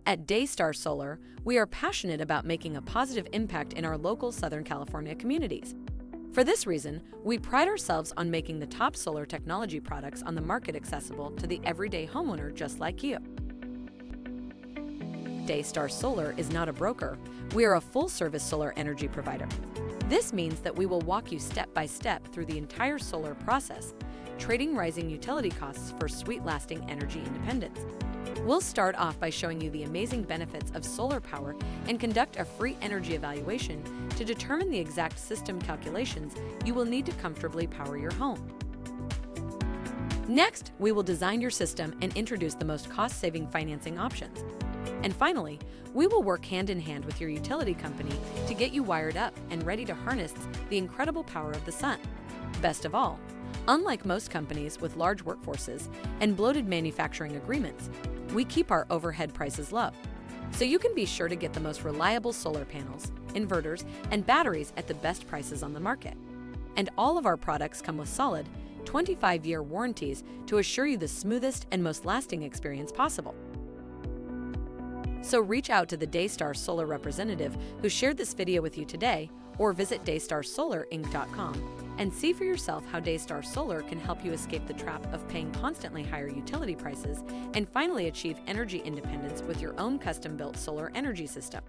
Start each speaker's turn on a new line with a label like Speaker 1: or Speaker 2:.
Speaker 1: At Daystar Solar, we are passionate about making a positive impact in our local Southern California communities. For this reason, we pride ourselves on making the top solar technology products on the market accessible to the everyday homeowner just like you. Daystar Solar is not a broker. We are a full-service solar energy provider. This means that we will walk you step by step through the entire solar process, trading rising utility costs for sweet lasting energy independence. We'll start off by showing you the amazing benefits of solar power and conduct a free energy evaluation to determine the exact system calculations you will need to comfortably power your home. Next, we will design your system and introduce the most cost-saving financing options. And finally, we will work hand in hand with your utility company to get you wired up and ready to harness the incredible power of the sun. Best of all, unlike most companies with large workforces and bloated manufacturing agreements, we keep our overhead prices low, so you can be sure to get the most reliable solar panels, inverters, and batteries at the best prices on the market. And all of our products come with solid 25-year warranties to assure you the smoothest and most lasting experience possible. So reach out to the Daystar Solar representative who shared this video with you today, or visit daystarsolarinc.com and see for yourself how Daystar Solar can help you escape the trap of paying constantly higher utility prices and finally achieve energy independence with your own custom-built solar energy system.